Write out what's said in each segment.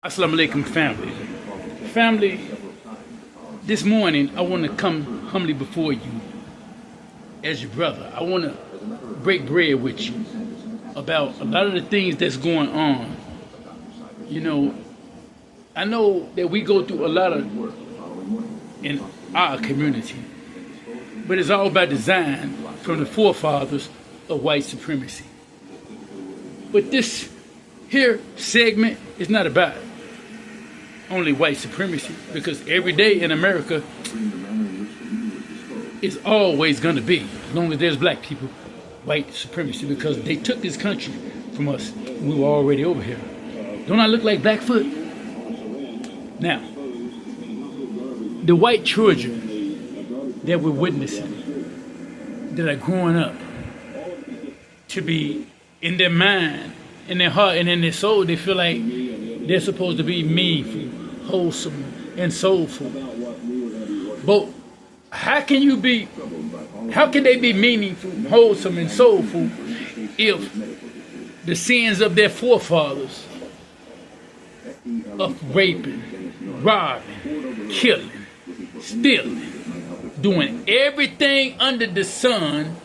Assalamualaikum, family. Family, this morning I want to come humbly before you as your brother. I want to break bread with you about a lot of the things that's going on. You know, I know that we go through a lot of in our community, but it's all by design from the forefathers of white supremacy. But this here segment is not about only white supremacy, because every day in America is always going to be, as long as there's black people, white supremacy, because they took this country from us. We were already over here. Don't I look like Blackfoot? Now, the white children that we're witnessing, that are growing up to be in their mind, in their heart, and in their soul, they feel like they're supposed to be meaningful, wholesome, and soulful. But how can they be meaningful, wholesome, and soulful if the sins of their forefathers of raping, robbing, killing, stealing, doing everything under the sun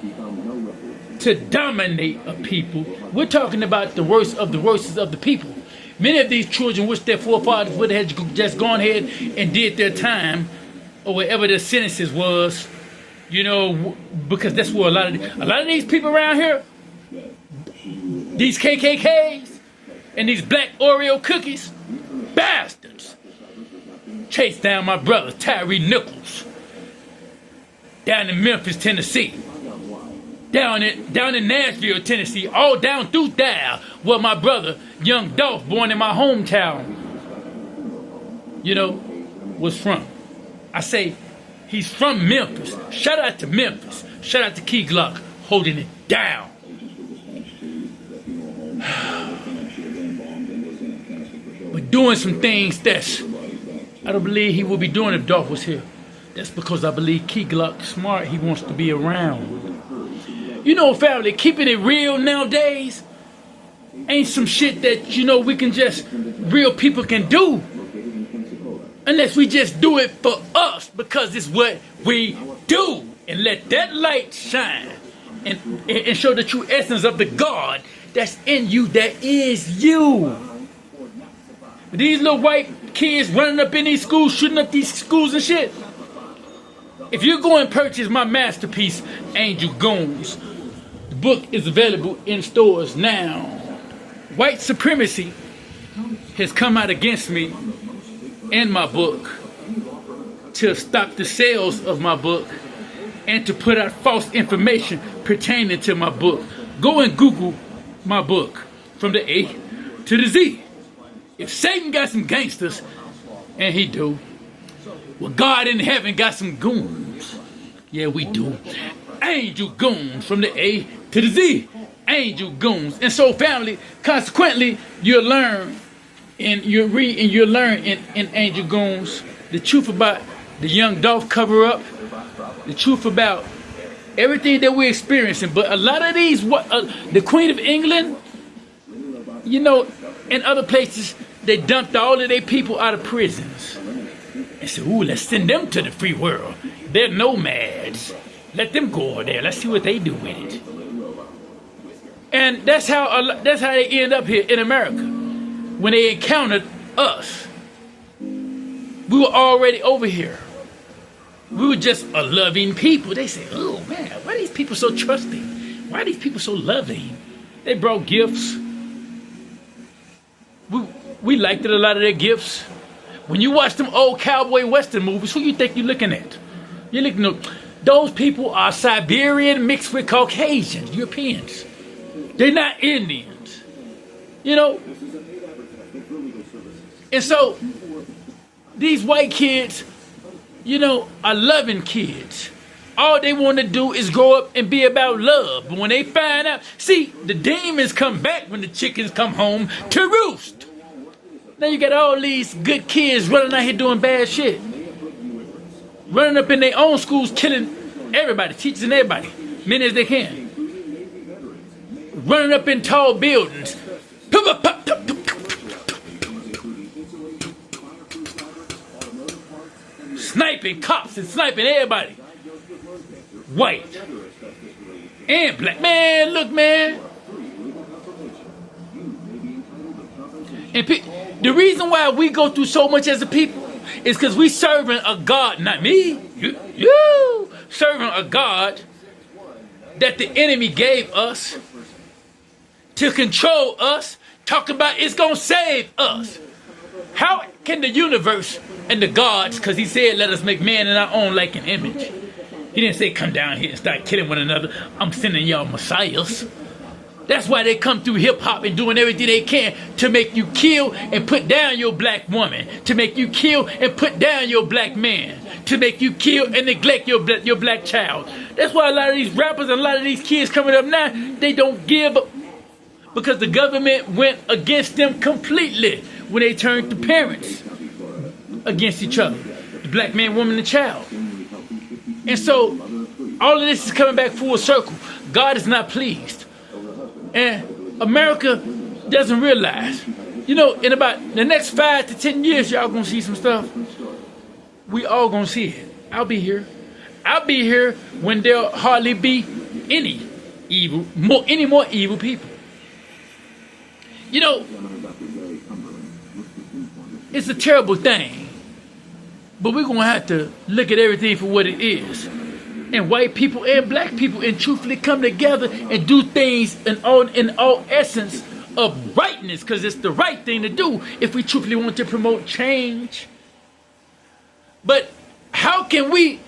to dominate a people? We're talking about the worst of the worst of the people. Many of these children wish their forefathers would have just gone ahead and did their time, or whatever their sentences was, you know, because that's where a lot of these people around here, these KKKs and these black Oreo cookies, bastards, chased down my brother Tyree Nichols down in Memphis, Tennessee. Down in Nashville, Tennessee, all down through there, where my brother, young Dolph, born in my hometown, you know, was from. I say he's from Memphis. Shout out to Memphis. Shout out to Key Glock, holding it down. But doing some things that's, I don't believe he would be doing if Dolph was here. That's because I believe Key Glock smart. He wants to be around. You know, family, keeping it real nowadays ain't some shit that, you know, we can just, real people can do. Unless we just do it for us, because it's what we do. And let that light shine and show the true essence of the God that's in you, that is you. These little white kids running up in these schools, shooting up these schools and shit. If you go and purchase my masterpiece, Angel Goons, the book is available in stores now. White supremacy has come out against me in my book to stop the sales of my book and to put out false information pertaining to my book. Go and Google my book from the A to the Z. If Satan got some gangsters, and he do, well, God in heaven got some goons. Yeah, we do. Angel Goons from the A to the Z. Angel Goons. And so, family, consequently, you'll learn and you'll read and you'll learn in Angel Goons the truth about the young Dolph cover-up, the truth about everything that we're experiencing. But a lot of these, the Queen of England, you know, and other places, they dumped all of their people out of prisons. And said, ooh, let's send them to the free world. They're nomads. Let them go over there. Let's see what they do with it. And that's how they end up here in America. When they encountered us, we were already over here. We were just a loving people. They said, oh man, why are these people so trusting? Why are these people so loving? They brought gifts. We liked it, a lot of their gifts. When you watch them old cowboy western movies, who you think you're looking at? You're looking at, those people are Siberian mixed with Caucasians, Europeans. They're not Indians, you know? And so, these white kids, you know, are loving kids. All they want to do is grow up and be about love. But when they find out, see, the demons come back when the chickens come home to roost. Now you got all these good kids running out here doing bad shit. Running up in their own schools, killing everybody, teachers and everybody, many as they can. Running up in tall buildings. sniping cops and sniping everybody. White and black. Man, look, man. And the reason why we go through so much as a people is because we serving a God, not me, you serving a God that the enemy gave us to control us, talking about it's going to save us. How can the universe and the gods, because he said, let us make man in our own like an image. He didn't say, come down here and start killing one another. I'm sending y'all messiahs. That's why they come through hip-hop and doing everything they can to make you kill and put down your black woman, to make you kill and put down your black man, to make you kill and neglect your black child. That's why a lot of these rappers and a lot of these kids coming up now, they don't give up, because the government went against them completely when they turned to parents against each other, the black man, woman, and child. And so all of this is coming back full circle. God is not pleased. And America doesn't realize, you know, in about the next 5 to 10 years, y'all gonna see some stuff. We all gonna see it. I'll be here. I'll be here when there'll hardly be any more evil people. You know, it's a terrible thing, but we're gonna have to look at everything for what it is. And white people and black people and truthfully come together and do things in all essence of rightness, because it's the right thing to do if we truthfully want to promote change. But how can we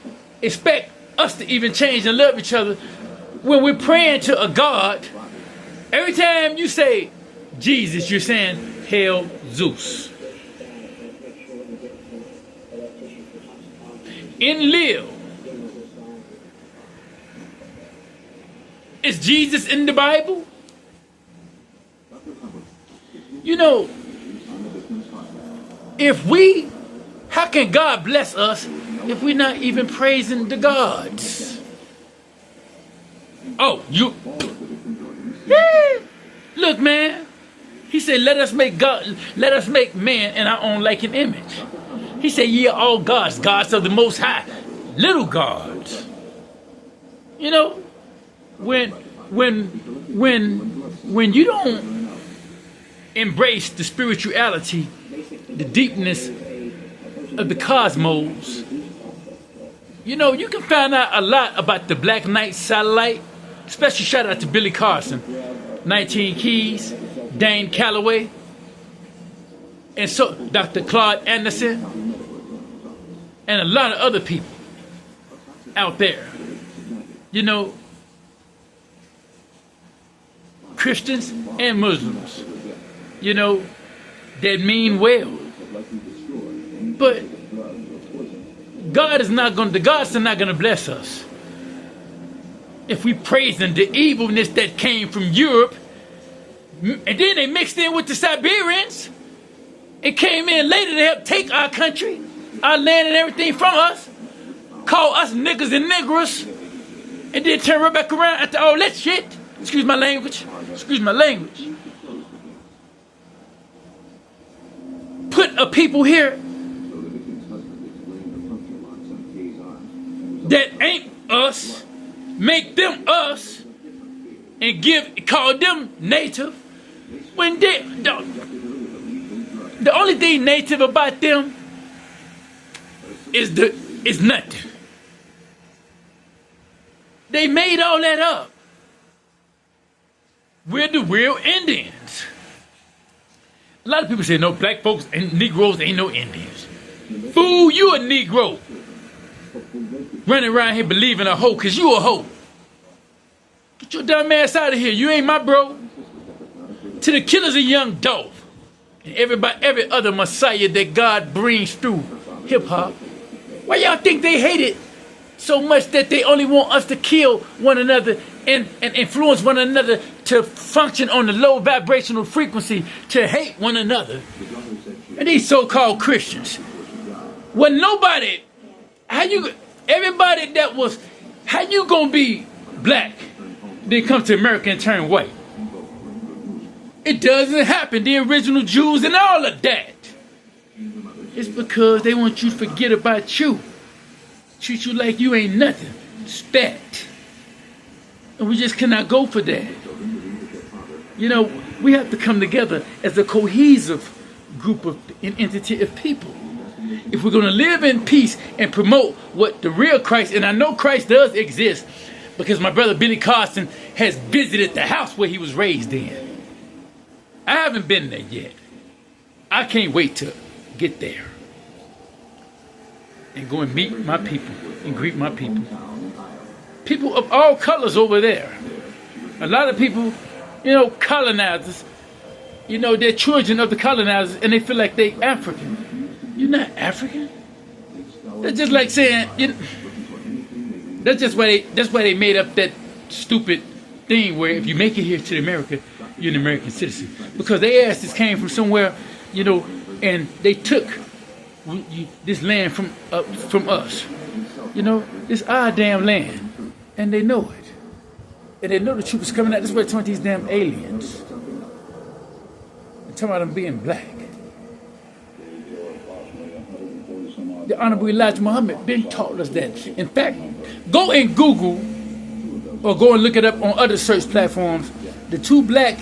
expect us to even change and love each other when we're praying to a God? Every time you say Jesus, you're saying Hail Zeus. In Lil, is Jesus in the Bible? You know, how can God bless us if we're not even praising the gods? Oh, yeah. Look, man. He said, let us make man in our own like an image. He said, ye are all gods, gods of the Most High, little gods. You know, when you don't embrace the spirituality, the deepness of the cosmos, you know, you can find out a lot about the Black Knight satellite. Special shout out to Billy Carson, 19 Keys, Dane Calloway, and so Dr. Claude Anderson, and a lot of other people out there. You know, Christians and Muslims, you know, that mean well. But the gods are not going to bless us if we praising the evilness that came from Europe, and then they mixed in with the Siberians. It came in later to help take our country, our land and everything from us, call us niggers and niggers, and then turn right back around after all that shit. Excuse my language. Put a people here that ain't us, make them us, and call them native, when the only thing native about them is nothing. They made all that up. We're the real Indians. A lot of people say, no, black folks and Negroes ain't no Indians. Fool, you a Negro. Running around here believing a hoe, because you a hoe. Get your dumb ass out of here. You ain't my bro. To the killers of Young Dolph and every other messiah that God brings through hip-hop, why y'all think they hate it so much that they only want us to kill one another and influence one another to function on the low vibrational frequency, to hate one another? And these so-called Christians. Well, nobody, how you gonna be black, then come to America and turn white? It doesn't happen. The original Jews and all of that. It's because they want you to forget about you. treat you like you ain't nothing. Respect. And we just cannot go for that. You know, we have to come together as a cohesive group of an entity of people. If we're going to live in peace and promote what the real Christ, and I know Christ does exist because my brother Billy Carson has visited the house where he was raised in. I haven't been there yet. I can't wait to get there and go and meet my people and greet my people. People of all colors over there. A lot of people, you know, colonizers, you know, they're children of the colonizers and they feel like they African. You're not African. That's just like saying, that's why they made up that stupid thing where if you make it here to America, you're an American citizen. Because their asses came from somewhere, you know, and they took this land from us. You know, it's our damn land. And they know it. And they know the truth is coming out. That's why they're talking about these damn aliens. They're talking about them being black. The Honorable Elijah Muhammad been taught us that. In fact, go and Google or go and look it up on other search platforms. The two black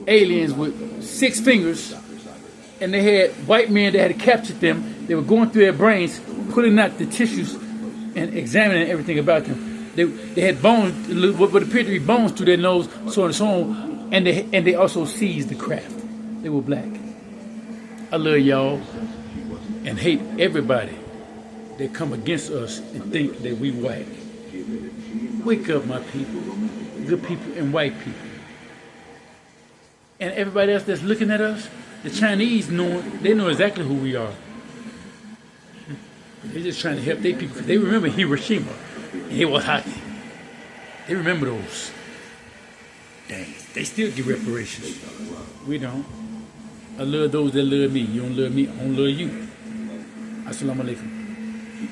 aliens with 6 fingers, and they had white men that had captured them. They were going through their brains, pulling out the tissues and examining everything about them. They had bones, what appeared to be bones through their nose, so on and so on, and they also seized the craft. They were black. I love y'all and hate everybody that come against us and think that we white. Wake up, my people, good people and white people. And everybody else that's looking at us, the Chinese they know exactly who we are. They're just trying to help their people. They remember Hiroshima and Iwasaki. They remember those. Dang, they still get reparations. We don't. I love those that love me. You don't love me, I don't love you. Assalamualaikum.